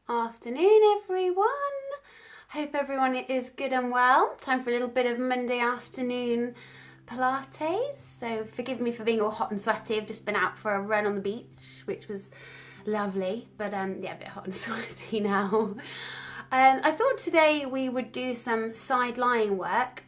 Afternoon, everyone. Hope everyone is good and well. Time for a little bit of Monday afternoon Pilates. So forgive me for being all hot and sweaty. I've just been out for a run on the beach, which was lovely, but yeah, a bit hot and sweaty now. I thought today we would do some side lying work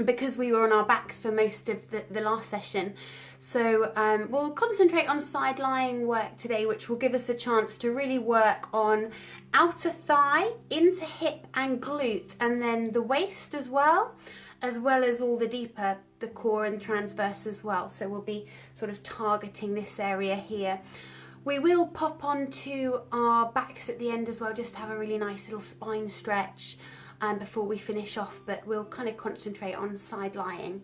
because we were on our backs for most of the last session. So we'll concentrate on side lying work today, which will give us a chance to really work on outer thigh, into hip and glute, and then the waist as well as all the deeper, the core and transverse as well. So we'll be sort of targeting this area here. We will pop onto our backs at the end as well, just to have a really nice little spine stretch before we finish off, but we'll kind of concentrate on side lying.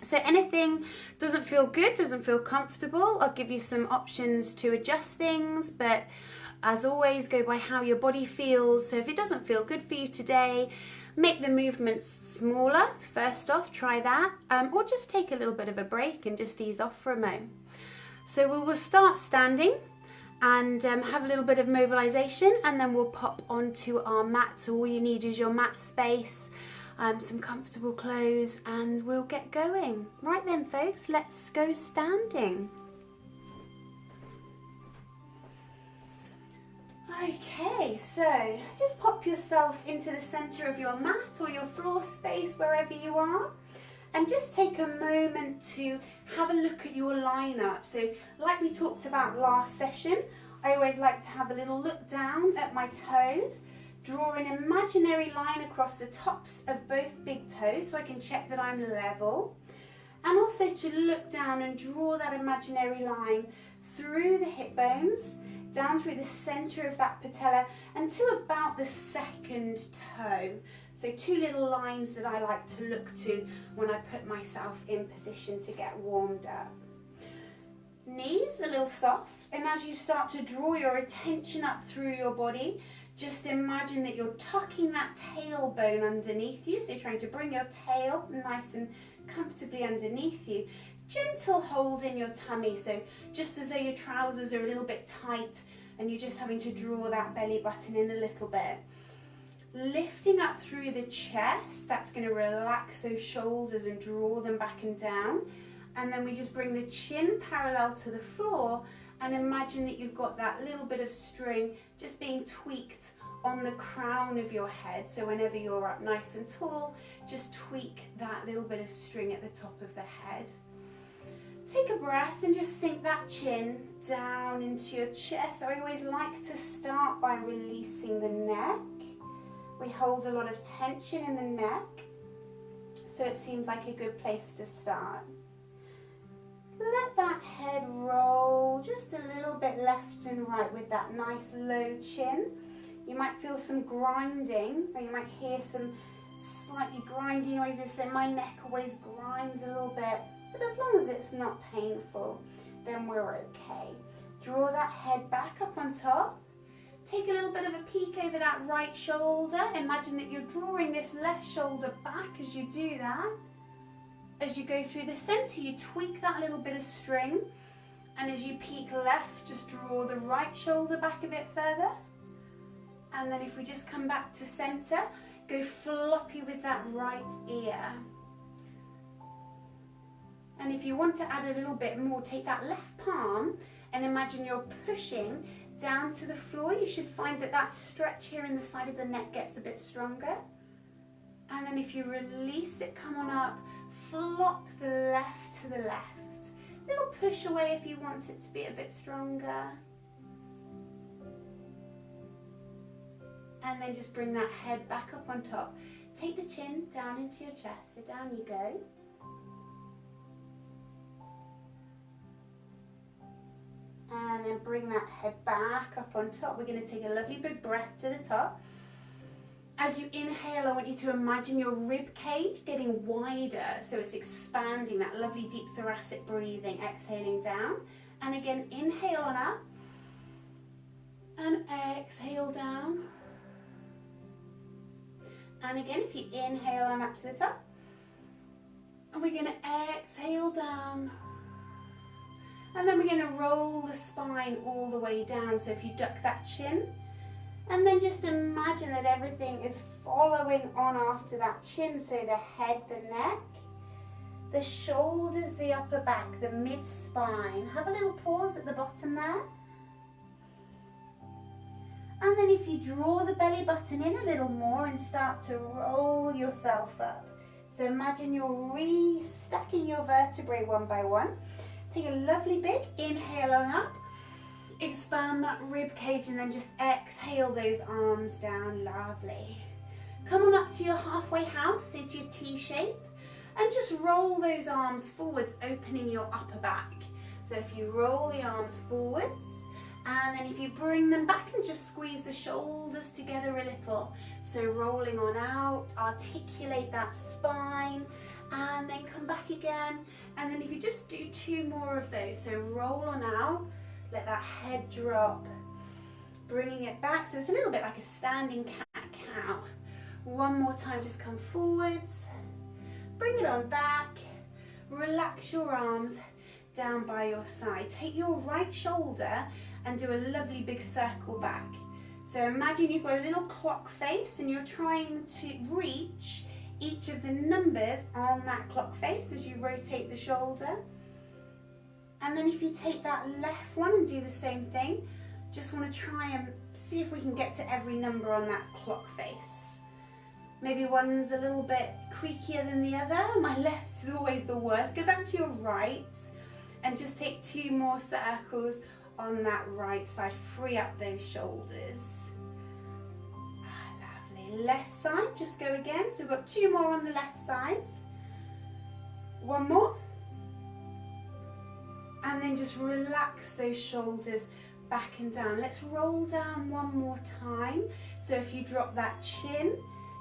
So anything doesn't feel good, doesn't feel comfortable, I'll give you some options to adjust things, but as always, go by how your body feels. So if it doesn't feel good for you today, make the movements smaller. First off, try that, or just take a little bit of a break and just ease off for a moment. So we will start standing and have a little bit of mobilization, and then we'll pop onto our mat. So all you need is your mat space, some comfortable clothes, and we'll get going. Right then, folks, let's go standing. Okay, so just pop yourself into the center of your mat or your floor space, wherever you are, and just take a moment to have a look at your lineup. So like we talked about last session, I always like to have a little look down at my toes, draw an imaginary line across the tops of both big toes so I can check that I'm level, and also to look down and draw that imaginary line through the hip bones, down through the center of that patella and to about the second toe. So two little lines that I like to look to when I put myself in position to get warmed up. Knees a little soft, and as you start to draw your attention up through your body, just imagine that you're tucking that tailbone underneath you, so you're trying to bring your tail nice and comfortably underneath you. Gentle hold in your tummy, so just as though your trousers are a little bit tight and you're just having to draw that belly button in a little bit. Lifting up through the chest, that's going to relax those shoulders and draw them back and down. And then we just bring the chin parallel to the floor and imagine that you've got that little bit of string just being tweaked on the crown of your head. So whenever you're up nice and tall, just tweak that little bit of string at the top of the head. Take a breath and just sink that chin down into your chest. I always like to start by releasing the neck. We hold a lot of tension in the neck, so it seems like a good place to start. Let that head roll just a little bit left and right with that nice low chin. You might feel some grinding, or you might hear some slightly grindy noises, so my neck always grinds a little bit, but as long as it's not painful, then we're okay. Draw that head back up on top. Take a little bit of a peek over that right shoulder. Imagine that you're drawing this left shoulder back as you do that. As you go through the center, you tweak that little bit of string, and as you peek left, just draw the right shoulder back a bit further. And then if we just come back to center, go floppy with that right ear. And if you want to add a little bit more, take that left palm and imagine you're pushing down to the floor. You should find that that stretch here in the side of the neck gets a bit stronger. And then if you release it, come on up, flop the left to the left. Little push away if you want it to be a bit stronger. And then just bring that head back up on top. Take the chin down into your chest, so down you go. And then bring that head back up on top. We're going to take a lovely big breath to the top. As you inhale, I want you to imagine your rib cage getting wider, so it's expanding, that lovely deep thoracic breathing, exhaling down. And again, inhale on up, and exhale down. And again, if you inhale on up to the top, and we're going to exhale down. And then we're going to roll the spine all the way down. So if you duck that chin, And then just imagine that everything is following on after that chin. So the head, the neck, the shoulders, the upper back, the mid-spine. Have a little pause at the bottom there. And then if you draw the belly button in a little more and start to roll yourself up. So imagine you're re-stacking your vertebrae one by one. Take a lovely big inhale on up. Expand that rib cage and then just exhale those arms down. Lovely. Come on up to your halfway house, into your T shape, and just roll those arms forwards, opening your upper back. So if you roll the arms forwards, and then if you bring them back and just squeeze the shoulders together a little. So rolling on out, articulate that spine, and then come back again. And then if you just do 2 more of those, so roll on out, let that head drop, bringing it back. So it's a little bit like a standing cat-cow. One more time, just come forwards, bring it on back, relax your arms down by your side. Take your right shoulder and do a lovely big circle back. So imagine you've got a little clock face and you're trying to reach each of the numbers on that clock face as you rotate the shoulder. And then if you take that left one and do the same thing, just want to try and see if we can get to every number on that clock face. Maybe one's a little bit creakier than the other. My left is always the worst. Go back to your right and just take 2 more circles on that right side. Free up those shoulders. Lovely. Left side, just go again. So we've got 2 more on the left side. 1 more. And then just relax those shoulders back and down. Let's roll down 1 more time. So if you drop that chin,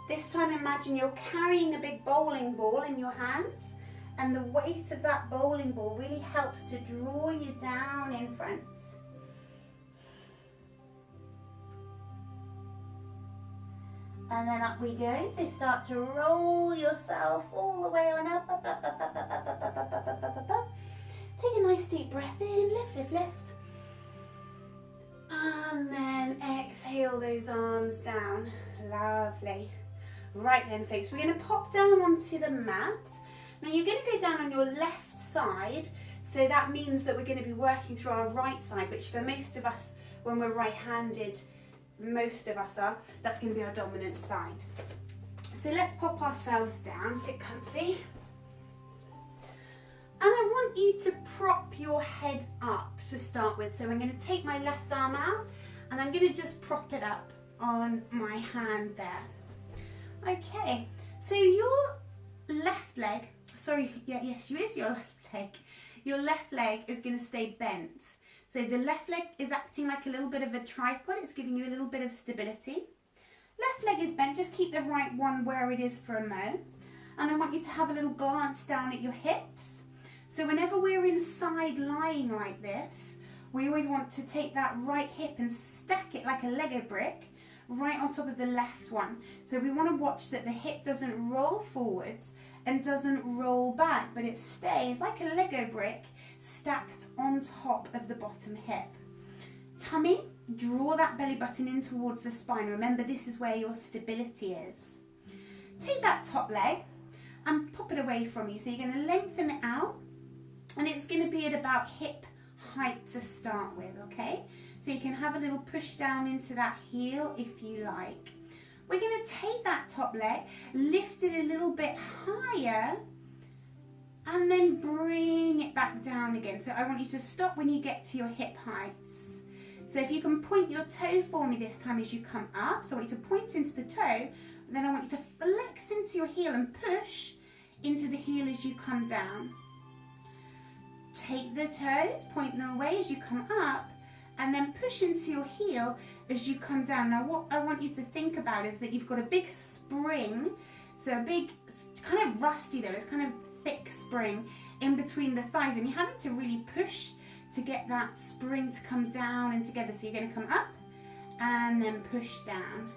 this time imagine you're carrying a big bowling ball in your hands, and the weight of that bowling ball really helps to draw you down in front. And then up we go. So start to roll yourself all the way on up, up, up, up, up, up, up, up, up, up, up, up, up, up. Take a nice deep breath in, lift, lift, lift. And then exhale those arms down. Lovely. Right then folks, we're going to pop down onto the mat. Now you're going to go down on your left side, so that means that we're going to be working through our right side, which for most of us, when we're right-handed, most of us are, that's going to be our dominant side. So let's pop ourselves down, sit comfy. And I want you to prop your head up to start with. So I'm going to take my left arm out and I'm going to just prop it up on my hand there. Okay, so your left leg, sorry, yes, you is your left leg. Your left leg is going to stay bent. So the left leg is acting like a little bit of a tripod. It's giving you a little bit of stability. Left leg is bent. Just keep the right one where it is for a mo. And I want you to have a little glance down at your hips. So whenever we're in side lying like this, we always want to take that right hip and stack it like a Lego brick right on top of the left one. So we want to watch that the hip doesn't roll forwards and doesn't roll back, but it stays like a Lego brick stacked on top of the bottom hip. Tummy, draw that belly button in towards the spine. Remember, this is where your stability is. Take that top leg and pop it away from you. So you're going to lengthen it out, and it's going to be at about hip height to start with, okay? So you can have a little push down into that heel if you like. We're going to take that top leg, lift it a little bit higher, and then bring it back down again. So I want you to stop when you get to your hip heights. So if you can point your toe for me this time as you come up. So I want you to point into the toe, and then I want you to flex into your heel and push into the heel as you come down. Take the toes, point them away as you come up, and then push into your heel as you come down. Now what I want you to think about is that you've got a big spring, so a big, kind of rusty though, it's kind of thick spring in between the thighs, and you're having to really push to get that spring to come down and together. So you're going to come up and then push down.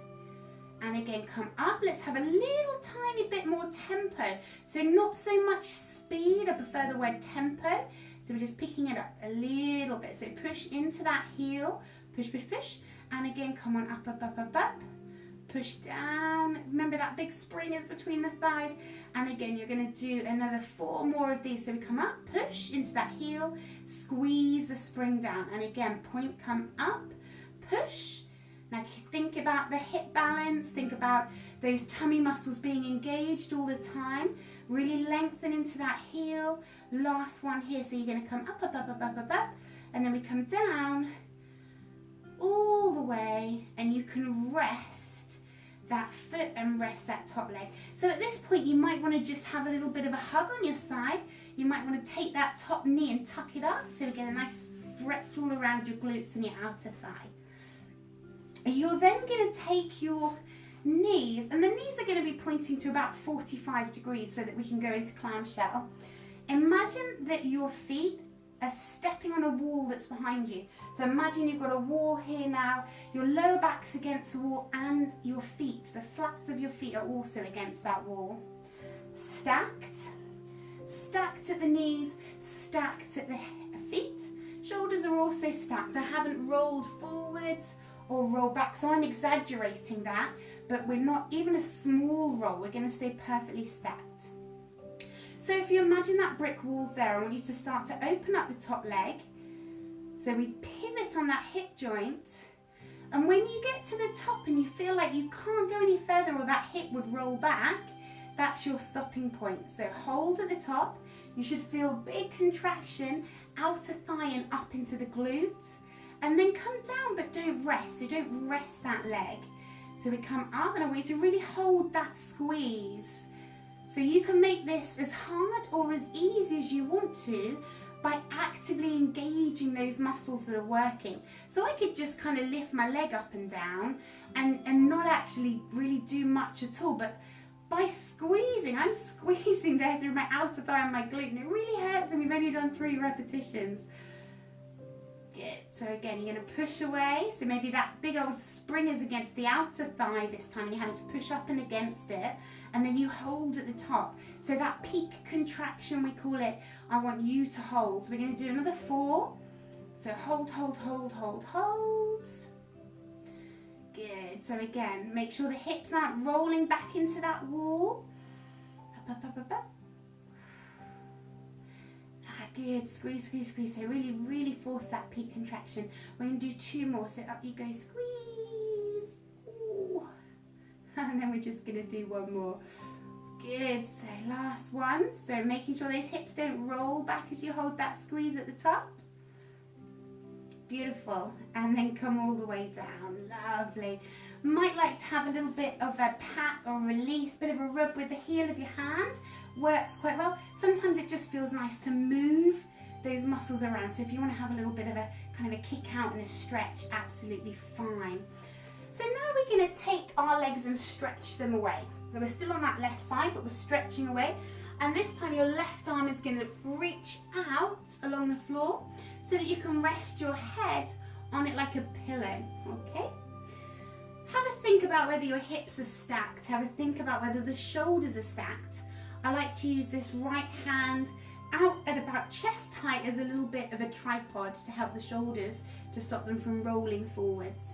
And again, come up. Let's have a little tiny bit more tempo. So not so much speed, I prefer the word tempo. So we're just picking it up a little bit. So push into that heel, push, push, push, And again, come on, up, up, up, up, up. Push down. Remember that big spring is between the thighs. And again, you're going to do another 4 more of these. So we come up, push into that heel, squeeze the spring down. And again, point, come up, push. Now think about the hip balance. Think about those tummy muscles being engaged all the time. Really lengthen into that heel. Last one here. So you're going to come up, up, up, up, up, up, up. And then we come down all the way. And you can rest that foot and rest that top leg. So at this point you might want to just have a little bit of a hug on your side. You might want to take that top knee and tuck it up so we get a nice stretch all around your glutes and your outer thigh. You're then going to take your knees, and the knees are going to be pointing to about 45 degrees so that we can go into clamshell. Imagine that your feet are stepping on a wall that's behind you. So imagine you've got a wall here now, your lower back's against the wall and your feet, the flaps of your feet are also against that wall. Stacked, stacked at the knees, stacked at the feet. Shoulders are also stacked. I haven't rolled forwards or roll back, so I'm exaggerating that, but we're not even a small roll, we're going to stay perfectly stacked. So if you imagine that brick wall's there, I want you to start to open up the top leg. So we pivot on that hip joint, and when you get to the top and you feel like you can't go any further or that hip would roll back, that's your stopping point. So hold at the top, you should feel big contraction, outer thigh and up into the glutes, and then come down but don't rest, so don't rest that leg. So we come up and I want you to really hold that squeeze. So you can make this as hard or as easy as you want to by actively engaging those muscles that are working. So I could just kind of lift my leg up and down and not actually really do much at all, but by squeezing, I'm squeezing there through my outer thigh and my glute, and it really hurts, and we've only done 3 repetitions. Good. So again, you're going to push away. So maybe that big old spring is against the outer thigh this time, and you're having to push up and against it, and then you hold at the top. So that peak contraction, we call it, I want you to hold. So we're going to do another 4. So hold, hold, hold, hold, hold. Good. So again, make sure the hips aren't rolling back into that wall. Up, up, up, up, up. Good, squeeze, squeeze, squeeze. So really, really force that peak contraction. We're going to do 2 more. So up you go, squeeze. Ooh. And then we're just going to do 1 more. Good, so last one. So making sure those hips don't roll back as you hold that squeeze at the top. Beautiful. And then come all the way down. Lovely. Might like to have a little bit of a pat or release, bit of a rub with the heel of your hand. Works quite well. Sometimes it just feels nice to move those muscles around. So if you want to have a little bit of a kind of a kick out and a stretch, absolutely fine. So now we're going to take our legs and stretch them away. So we're still on that left side, but we're stretching away. And this time your left arm is going to reach out along the floor so that you can rest your head on it like a pillow, okay? Have a think about whether your hips are stacked. Have a think about whether the shoulders are stacked. I like to use this right hand out at about chest height as a little bit of a tripod to help the shoulders, to stop them from rolling forwards.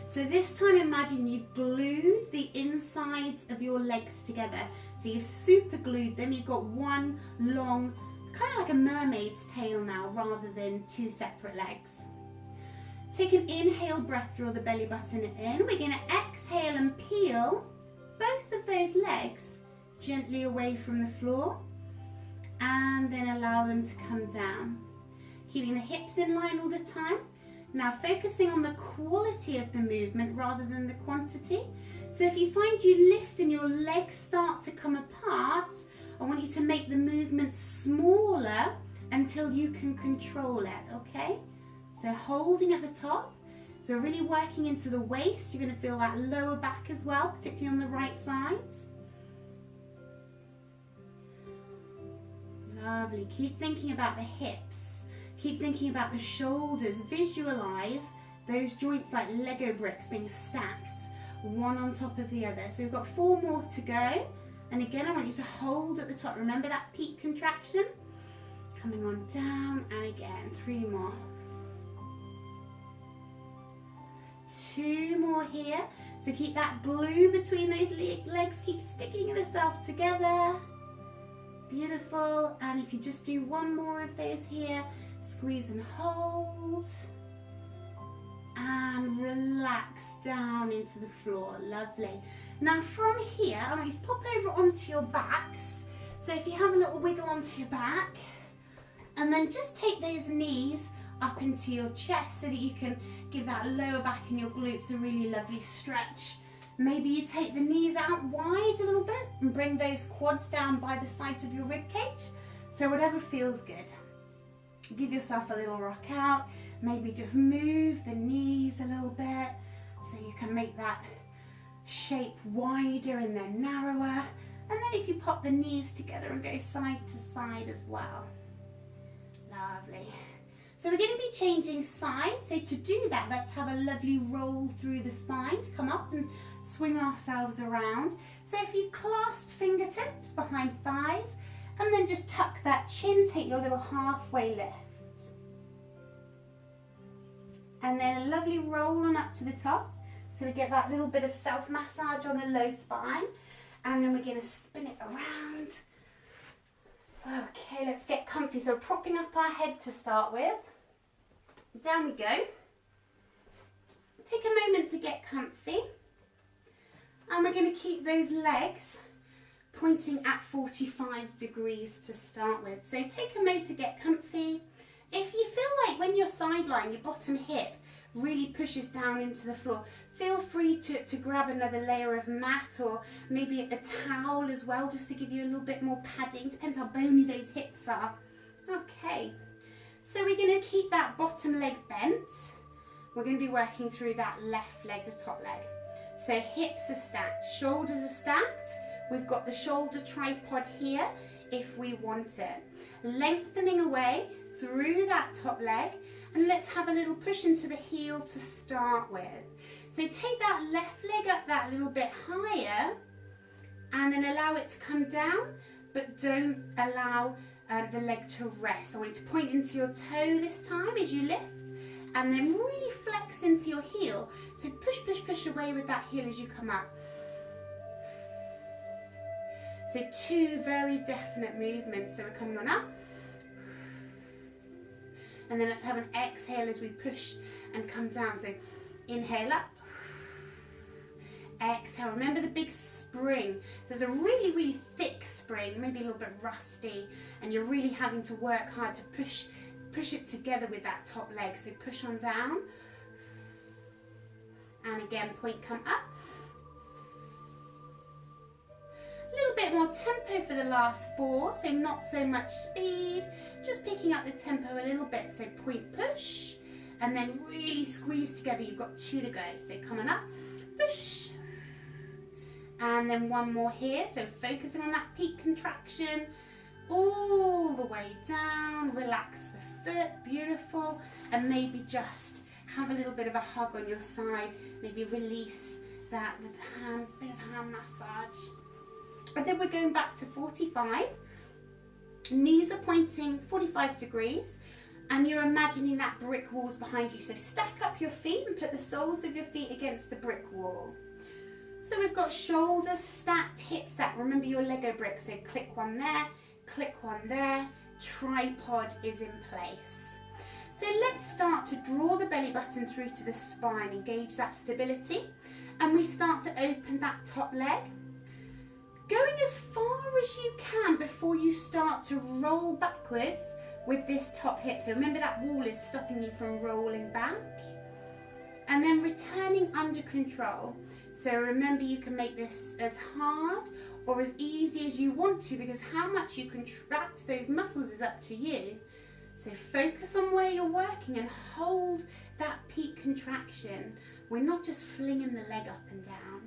So this time imagine you've glued the insides of your legs together. So you've super glued them, you've got one long, kind of like a mermaid's tail now rather than 2 separate legs. Take an inhale breath, draw the belly button in. We're going to exhale and peel both of those legs gently away from the floor, and then allow them to come down. Keeping the hips in line all the time. Now focusing on the quality of the movement rather than the quantity. So if you find you lift and your legs start to come apart, I want you to make the movement smaller until you can control it, okay? So holding at the top, so really working into the waist. You're going to feel that lower back as well, particularly on the right side. Lovely. Keep thinking about the hips. Keep thinking about the shoulders. Visualize those joints like Lego bricks being stacked, one on top of the other. So we've got 4 more to go. And again, I want you to hold at the top. Remember that peak contraction? Coming on down, and again, 3 more. 2 more here. So keep that glue between those legs, keep sticking yourself together. Beautiful. And if you just do 1 more of those here, squeeze and hold. And relax down into the floor. Lovely. Now from here, I want you to pop over onto your backs. So if you have a little wiggle onto your back, and then just take those knees up into your chest so that you can give that lower back and your glutes a really lovely stretch. Maybe you take the knees out wide a little bit and bring those quads down by the sides of your rib cage. So whatever feels good. Give yourself a little rock out. Maybe just move the knees a little bit so you can make that shape wider and then narrower. And then if you pop the knees together and go side to side as well. Lovely. So we're going to be changing sides. So to do that, let's have a lovely roll through the spine to come up and swing ourselves around. So if you clasp fingertips behind thighs and then just tuck that chin, take your little halfway lift. And then a lovely roll on up to the top. So we get that little bit of self-massage on the low spine. And then we're going to spin it around. Okay, let's get comfy. So propping up our head to start with. Down we go. Take a moment to get comfy. And we're going to keep those legs pointing at 45 degrees to start with. So take a moment to get comfy. If you feel like when you're sideline, your bottom hip really pushes down into the floor, feel free to grab another layer of mat or maybe a towel as well, just to give you a little bit more padding. Depends how bony those hips are. Okay, so we're going to keep that bottom leg bent. We're going to be working through that left leg, the top leg. So hips are stacked, shoulders are stacked. We've got the shoulder tripod here if we want it. Lengthening away through that top leg, and let's have a little push into the heel to start with. So take that left leg up that little bit higher and then allow it to come down, but don't allow the leg to rest. I want you to point into your toe this time as you lift and then really flex into your heel. So push, push, push away with that heel as you come up. So 2 very definite movements. So we're coming on up. And then let's have an exhale as we push and come down. So inhale up. Exhale. Remember the big spring. So there's a really, really thick spring, maybe a little bit rusty, and you're really having to work hard to push it together with that top leg. So push on down. And again, point, come up. A little bit more tempo for the last 4, so not so much speed, just picking up the tempo a little bit. So point, push, and then really squeeze together. You've got 2 to go. So coming up, push, and then 1 more here. So focusing on that peak contraction all the way down. Relax the foot, beautiful, and maybe just have a little bit of a hug on your side. Maybe release that with the hand, bit of hand massage. And then we're going back to 45. Knees are pointing 45 degrees and you're imagining that brick wall's behind you. So stack up your feet and put the soles of your feet against the brick wall. So we've got shoulders stacked, hips stacked. Remember your Lego bricks. So click 1 there, click 1 there. Tripod is in place. So let's start to draw the belly button through to the spine, engage that stability. And we start to open that top leg. Going as far as you can before you start to roll backwards with this top hip. So remember that wall is stopping you from rolling back. And then returning under control. So remember you can make this as hard or as easy as you want to, because how much you contract those muscles is up to you. So focus on where you're working and hold that peak contraction. We're not just flinging the leg up and down.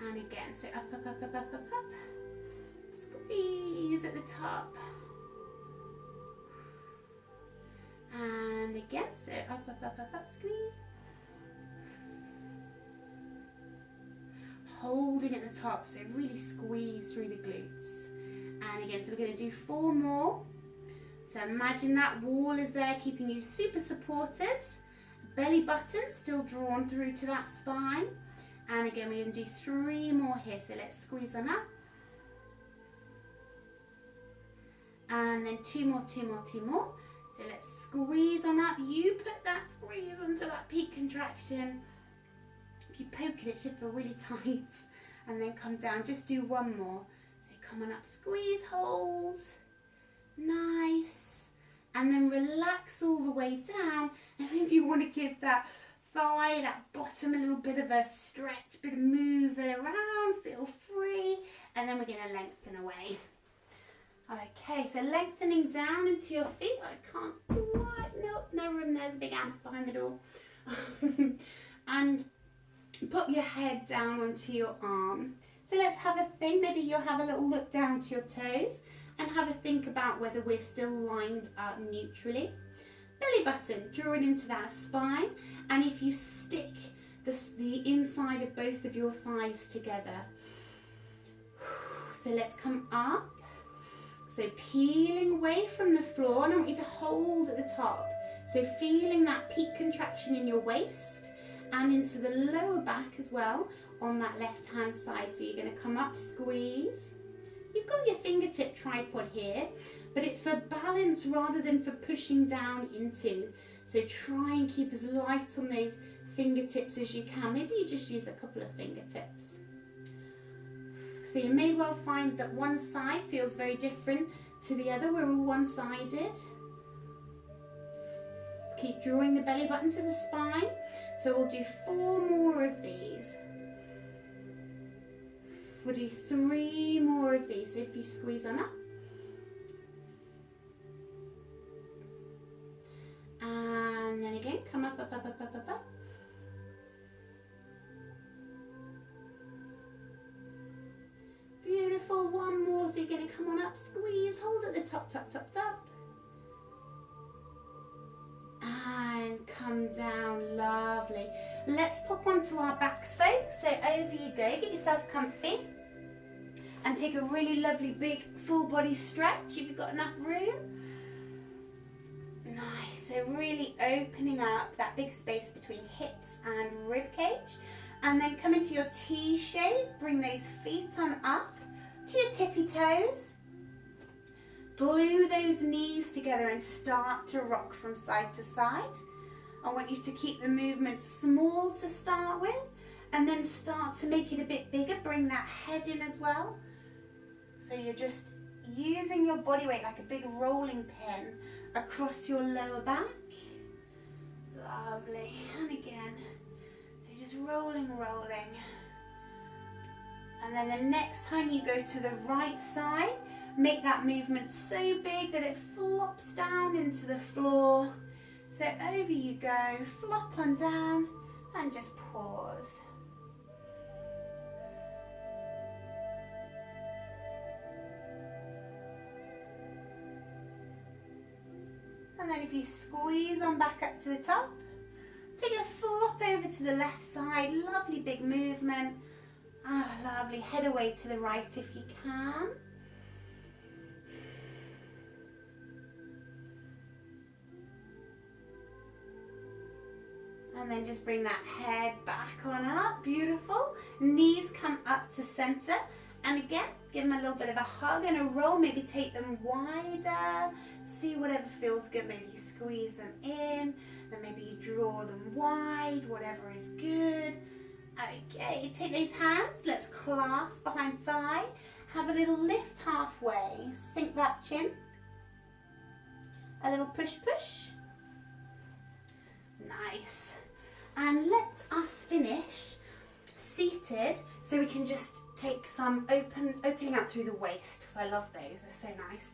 And again, so up, up, up, up, up, up, up. Squeeze at the top. And again, so up, up, up, up, up, squeeze. Holding at the top, so really squeeze through the glutes. And again, so we're going to do 4 more. So imagine that wall is there keeping you super supported. Belly button still drawn through to that spine. And again, we're going to do 3 more here. So let's squeeze on up. And then 2 more, 2 more, 2 more. So let's squeeze on up. You put that squeeze into that peak contraction. If you poke it, it should feel really tight. And then come down. Just do 1 more. So come on up, squeeze, hold. Nice. And then relax all the way down. And if you want to give that thigh, that bottom, a little bit of a stretch, bit of move it around, feel free. And then we're going to lengthen away. Okay, so lengthening down into your feet. I can't quite, nope, no room, there's a big ant behind the door. And pop your head down onto your arm. So let's have a think, maybe you'll have a little look down to your toes and have a think about whether we're still lined up neutrally. Belly button, drawing into that spine, and if you stick the inside of both of your thighs together. So let's come up. So peeling away from the floor, and I want you to hold at the top. So feeling that peak contraction in your waist and into the lower back as well on that left hand side. So you're going to come up, squeeze. You've got your fingertip tripod here, but it's for balance rather than for pushing down into. So try and keep as light on those fingertips as you can. Maybe you just use a couple of fingertips. So you may well find that one side feels very different to the other. We're all one-sided. Keep drawing the belly button to the spine. So we'll do 4 more of these. We'll do 3 more of these. So if you squeeze on up. And then again, come up, up, up, up, up, up, up. Beautiful, 1 more, so you're going to come on up, squeeze, hold at the top, top, top, top. And come down, lovely. Let's pop onto our backs, folks. So over you go, get yourself comfy. And take a really lovely big full body stretch if you've got enough room. Nice, so really opening up that big space between hips and rib cage. And then come into your T shape, bring those feet on up to your tippy toes. Glue those knees together and start to rock from side to side. I want you to keep the movement small to start with, and then start to make it a bit bigger. Bring that head in as well. So you're just using your body weight like a big rolling pin across your lower back. Lovely. And again. Just rolling, rolling. And then the next time you go to the right side, make that movement so big that it flops down into the floor. So over you go, flop on down, and just pause. And then if you squeeze on back up to the top, take a flop over to the left side, lovely big movement. Ah, lovely, head away to the right if you can. And then just bring that head back on up, beautiful. Knees come up to center. And again, give them a little bit of a hug and a roll, maybe take them wider. See whatever feels good, maybe you squeeze them in. Then maybe you draw them wide, whatever is good. Okay, take those hands, let's clasp behind thigh. Have a little lift halfway, sink that chin. A little push, push. Nice. And let us finish seated, so we can just take some opening out through the waist, because I love those, they're so nice.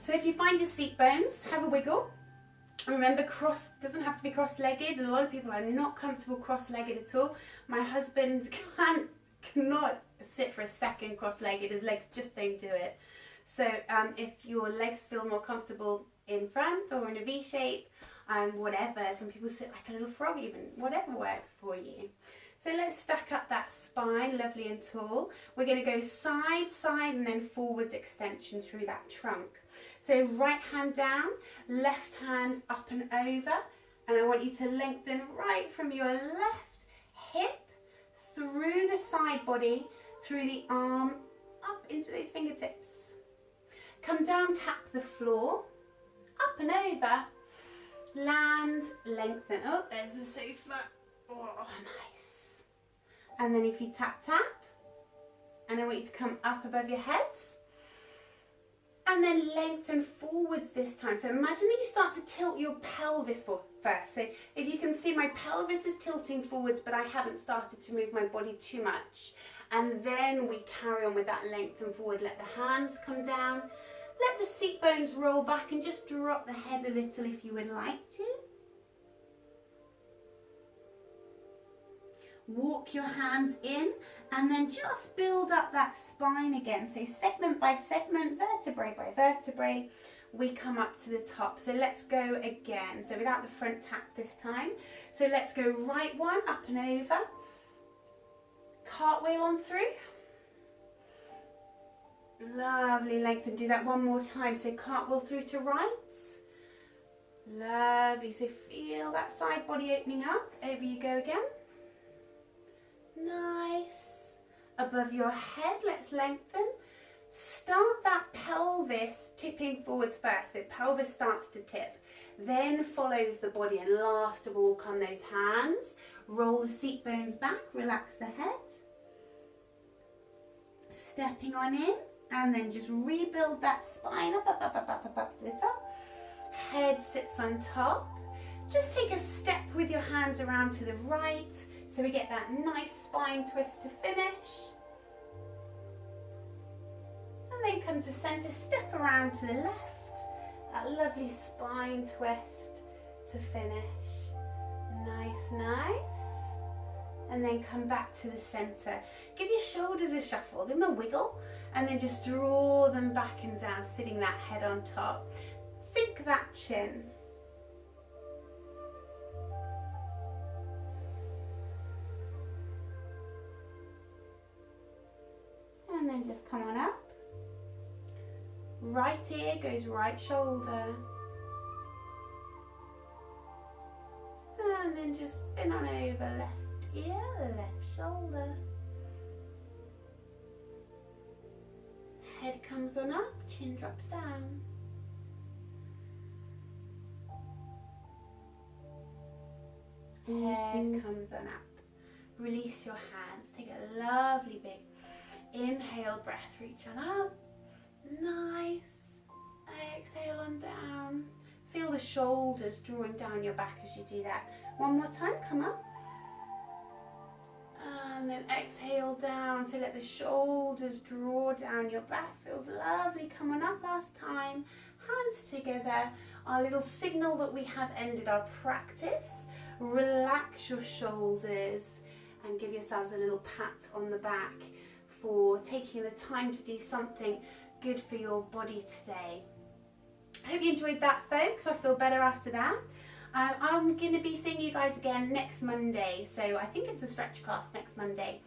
So if you find your seat bones, have a wiggle. Remember, doesn't have to be cross-legged. A lot of people are not comfortable cross-legged at all. My husband cannot sit for a second cross-legged. His legs just don't do it. So if your legs feel more comfortable in front or in a V shape, whatever, some people sit like a little frog even, whatever works for you. So let's stack up that spine, lovely and tall. We're going to go side, side, and then forwards extension through that trunk. So right hand down, left hand up and over, And I want you to lengthen right from your left hip through the side body, through the arm, up into those fingertips. Come down, tap the floor, up and over, land, lengthen. Oh, there's the sofa. Oh, nice. And then if you tap, tap, and I want you to come up above your heads. And then lengthen forwards this time. So imagine that you start to tilt your pelvis first. So if you can see, my pelvis is tilting forwards, but I haven't started to move my body too much. And then we carry on with that lengthen forward. Let the hands come down. Let the seat bones roll back and just drop the head a little if you would like to. Walk your hands in and then just build up that spine again. So segment by segment, vertebrae by vertebrae, we come up to the top. So let's go again. So without the front tap this time. So let's go right one, up and over. Cartwheel on through. Lovely, lengthen. Do that one more time. So cartwheel through to right. Lovely. So feel that side body opening up. Over you go again. Nice. Above your head, let's lengthen. Start that pelvis tipping forwards first. So pelvis starts to tip. Then follows the body, and last of all come those hands. Roll the seat bones back, relax the head. Stepping on in, and then just rebuild that spine up to the top. Head sits on top. Just take a step with your hands around to the right, so we get that nice spine twist to finish. And then come to center, step around to the left. That lovely spine twist to finish. Nice, nice. And then come back to the center. Give your shoulders a shuffle, give them a wiggle, and then just draw them back and down, sitting that head on top. Think that chin. And then just come on up. Right ear goes right shoulder. And then just spin on over, left ear, left shoulder. Head comes on up, chin drops down. Head comes on up. Release your hands. Take a lovely big inhale, breath, reach on up. Nice. Exhale on down. Feel the shoulders drawing down your back as you do that. One more time, come up. And then exhale down. So let the shoulders draw down your back. Feels lovely. Come on up last time. Hands together. Our little signal that we have ended our practice. Relax your shoulders and give yourselves a little pat on the back for taking the time to do something good for your body today. I hope you enjoyed that, folks. I feel better after that. I'm going to be seeing you guys again next Monday. So I think it's a stretch class next Monday.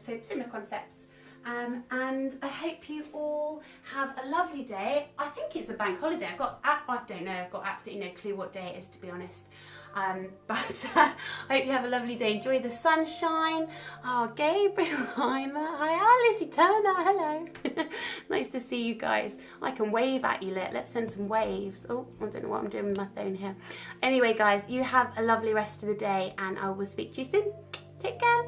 So similar concepts. And I hope you all have a lovely day. I think it's a bank holiday. I don't know. I've got absolutely no clue what day it is, to be honest. But I hope you have a lovely day. Enjoy the sunshine. Oh, Gabriel, hi, Lizzie Turner, hello. Nice to see you guys. I can wave at you. Let's send some waves. Oh, I don't know what I'm doing with my phone here. Anyway, guys, you have a lovely rest of the day, and I will speak to you soon. Take care.